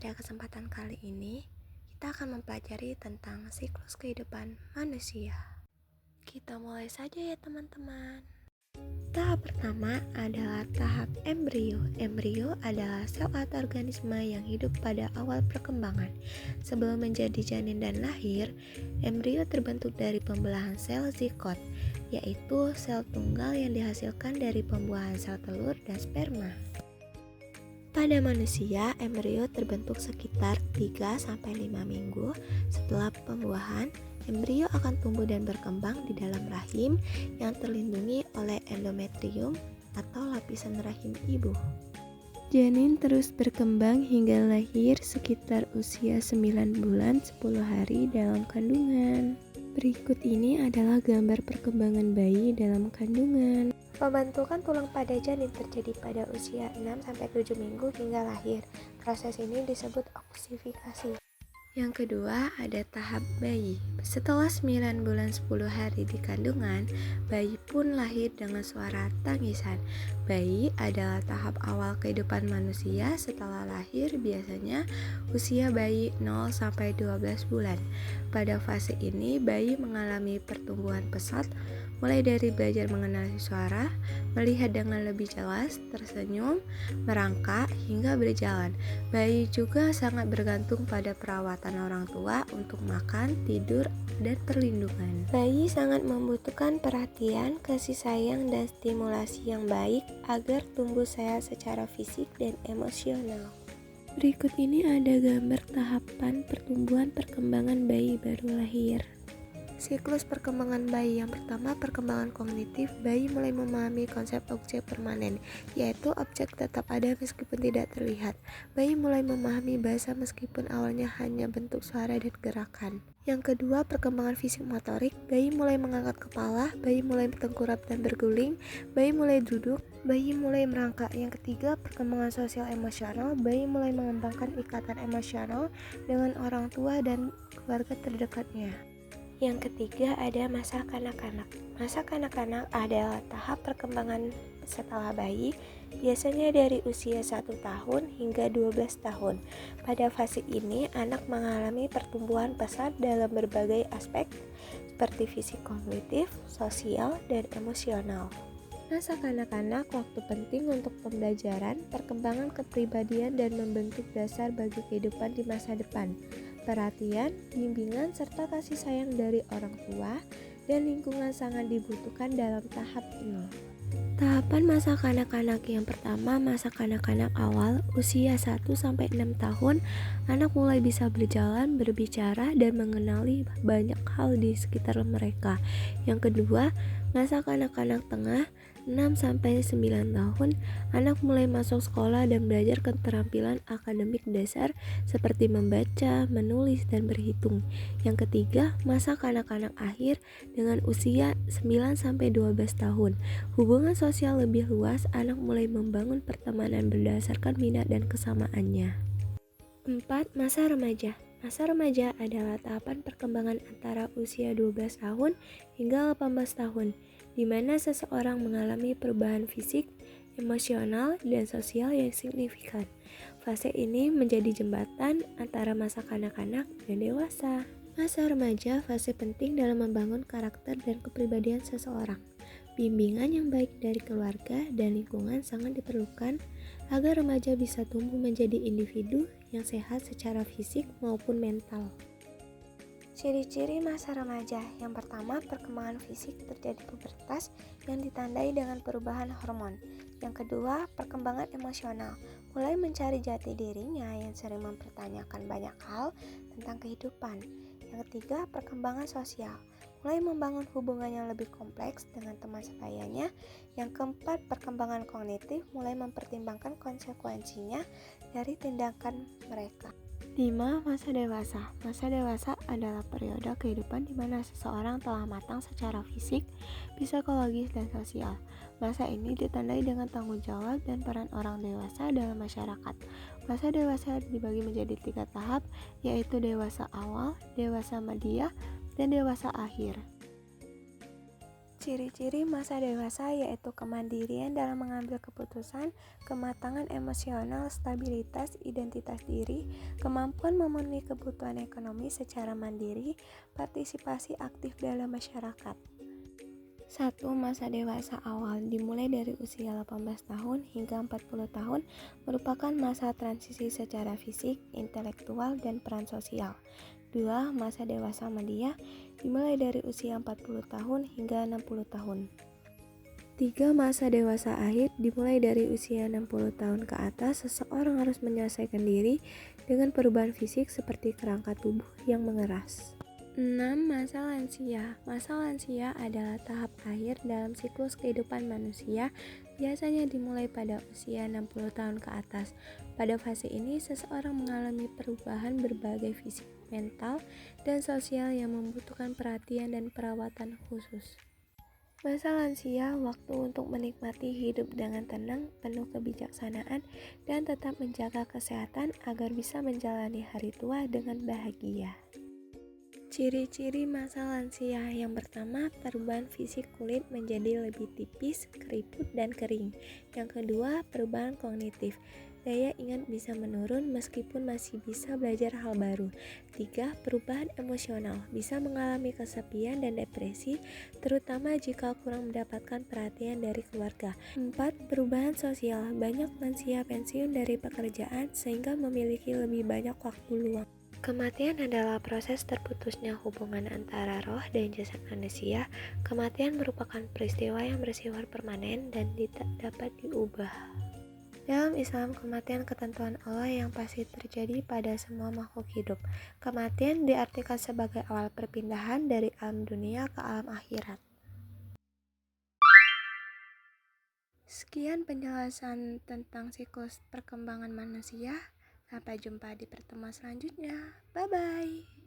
Pada kesempatan kali ini, kita akan mempelajari tentang siklus kehidupan manusia. Kita mulai saja ya teman-teman. Tahap pertama adalah tahap embrio. Embrio adalah sel atau organisme yang hidup pada awal perkembangan. Sebelum menjadi janin dan lahir, embrio terbentuk dari pembelahan sel zigot, yaitu sel tunggal yang dihasilkan dari pembuahan sel telur dan sperma. Pada manusia, embrio terbentuk sekitar 3-5 minggu setelah pembuahan. Embrio akan tumbuh dan berkembang di dalam rahim yang terlindungi oleh endometrium atau lapisan rahim ibu. Janin terus berkembang hingga lahir sekitar usia 9 bulan 10 hari dalam kandungan. Berikut ini adalah gambar perkembangan bayi dalam kandungan. Pembentukan tulang pada janin terjadi pada usia 6-7 minggu hingga lahir. Proses ini disebut oksifikasi. Yang kedua ada tahap bayi. Setelah 9 bulan 10 hari di kandungan, bayi pun lahir dengan suara tangisan. Bayi adalah tahap awal kehidupan manusia. Setelah lahir biasanya usia bayi 0-12 bulan. Pada fase ini bayi mengalami pertumbuhan pesat, mulai dari belajar mengenali suara, melihat dengan lebih jelas, tersenyum, merangkak, hingga berjalan. Bayi juga sangat bergantung pada perawatan orang tua untuk makan, tidur, dan perlindungan. Bayi sangat membutuhkan perhatian, kasih sayang, dan stimulasi yang baik agar tumbuh sehat secara fisik dan emosional. Berikut ini ada gambar tahapan pertumbuhan perkembangan bayi baru lahir. Siklus perkembangan bayi. Yang pertama, perkembangan kognitif. Bayi mulai memahami konsep objek permanen, yaitu objek tetap ada meskipun tidak terlihat. Bayi mulai memahami bahasa meskipun awalnya hanya bentuk suara dan gerakan. Yang kedua, perkembangan fisik motorik. Bayi mulai mengangkat kepala, bayi mulai tengkurap dan berguling, bayi mulai duduk, bayi mulai merangkak. Yang ketiga, perkembangan sosial emosional. Bayi mulai mengembangkan ikatan emosional dengan orang tua dan keluarga terdekatnya. Yang ketiga ada masa kanak-kanak. Masa kanak-kanak adalah tahap perkembangan setelah bayi, biasanya dari usia 1 tahun hingga 12 tahun. Pada fase ini, anak mengalami pertumbuhan pesat dalam berbagai aspek seperti fisik, kognitif, sosial, dan emosional. Masa kanak-kanak waktu penting untuk pembelajaran, perkembangan kepribadian, dan membentuk dasar bagi kehidupan di masa depan. Perhatian, bimbingan, serta kasih sayang dari orang tua dan lingkungan sangat dibutuhkan dalam tahap ini. Tahapan masa kanak-kanak yang pertama, masa kanak-kanak awal, usia 1-6 tahun, anak mulai bisa berjalan, berbicara, dan mengenali banyak hal di sekitar mereka. Yang kedua, masa kanak-kanak tengah, 6-9 tahun, anak mulai masuk sekolah dan belajar keterampilan akademik dasar seperti membaca, menulis, dan berhitung. Yang ketiga, masa kanak-kanak akhir dengan usia 9-12 tahun. Hubungan sosial lebih luas, anak mulai membangun pertemanan berdasarkan minat dan kesamaannya. 4. Masa remaja. Masa remaja adalah tahapan perkembangan antara usia 12 tahun hingga 18 tahun, di mana seseorang mengalami perubahan fisik, emosional, dan sosial yang signifikan. Fase ini menjadi jembatan antara masa kanak-kanak dan dewasa. Masa remaja fase penting dalam membangun karakter dan kepribadian seseorang. Bimbingan yang baik dari keluarga dan lingkungan sangat diperlukan agar remaja bisa tumbuh menjadi individu yang sehat secara fisik maupun mental. Ciri-ciri masa remaja. Yang pertama, perkembangan fisik, terjadi pubertas yang ditandai dengan perubahan hormon. Yang kedua, perkembangan emosional, mulai mencari jati dirinya yang sering mempertanyakan banyak hal tentang kehidupan. Yang ketiga, perkembangan sosial, mulai membangun hubungan yang lebih kompleks dengan teman sebayanya. Yang keempat, perkembangan kognitif, mulai mempertimbangkan konsekuensinya dari tindakan mereka. 5. Masa dewasa. Masa dewasa adalah periode kehidupan di mana seseorang telah matang secara fisik, psikologis, dan sosial. Masa ini ditandai dengan tanggung jawab dan peran orang dewasa dalam masyarakat. Masa dewasa dibagi menjadi 3 tahap, yaitu dewasa awal, dewasa media, dan dewasa akhir. Ciri-ciri masa dewasa yaitu kemandirian dalam mengambil keputusan, kematangan emosional, stabilitas, identitas diri, kemampuan memenuhi kebutuhan ekonomi secara mandiri, partisipasi aktif dalam masyarakat. 1. Masa dewasa awal dimulai dari usia 18 tahun hingga 40 tahun merupakan masa transisi secara fisik, intelektual, dan peran sosial. 2. Masa dewasa media dimulai dari usia 40 tahun hingga 60 tahun. 3. Masa dewasa akhir dimulai dari usia 60 tahun ke atas. Seseorang harus menyelesaikan diri dengan perubahan fisik seperti kerangka tubuh yang mengeras. 6. Masa lansia. Masa lansia adalah tahap akhir dalam siklus kehidupan manusia, biasanya dimulai pada usia 60 tahun ke atas. Pada fase ini, seseorang mengalami perubahan berbagai fisik, mental, dan sosial yang membutuhkan perhatian dan perawatan khusus. Masa lansia, waktu untuk menikmati hidup dengan tenang, penuh kebijaksanaan, dan tetap menjaga kesehatan agar bisa menjalani hari tua dengan bahagia. Ciri-ciri masa lansia. Yang pertama, perubahan fisik kulit menjadi lebih tipis, keriput, dan kering. Yang kedua, perubahan kognitif. Daya ingat bisa menurun meskipun masih bisa belajar hal baru. 3. Perubahan emosional. Bisa mengalami kesepian dan depresi, terutama jika kurang mendapatkan perhatian dari keluarga. 4. Perubahan sosial. Banyak lansia pensiun dari pekerjaan sehingga memiliki lebih banyak waktu luang. Kematian adalah proses terputusnya hubungan antara roh dan jasad manusia. Kematian merupakan peristiwa yang bersifat permanen dan tidak dapat diubah. Dalam Islam, kematian ketentuan Allah yang pasti terjadi pada semua makhluk hidup. Kematian diartikan sebagai awal perpindahan dari alam dunia ke alam akhirat. Sekian penjelasan tentang siklus perkembangan manusia. Sampai jumpa di pertemuan selanjutnya. Bye-bye.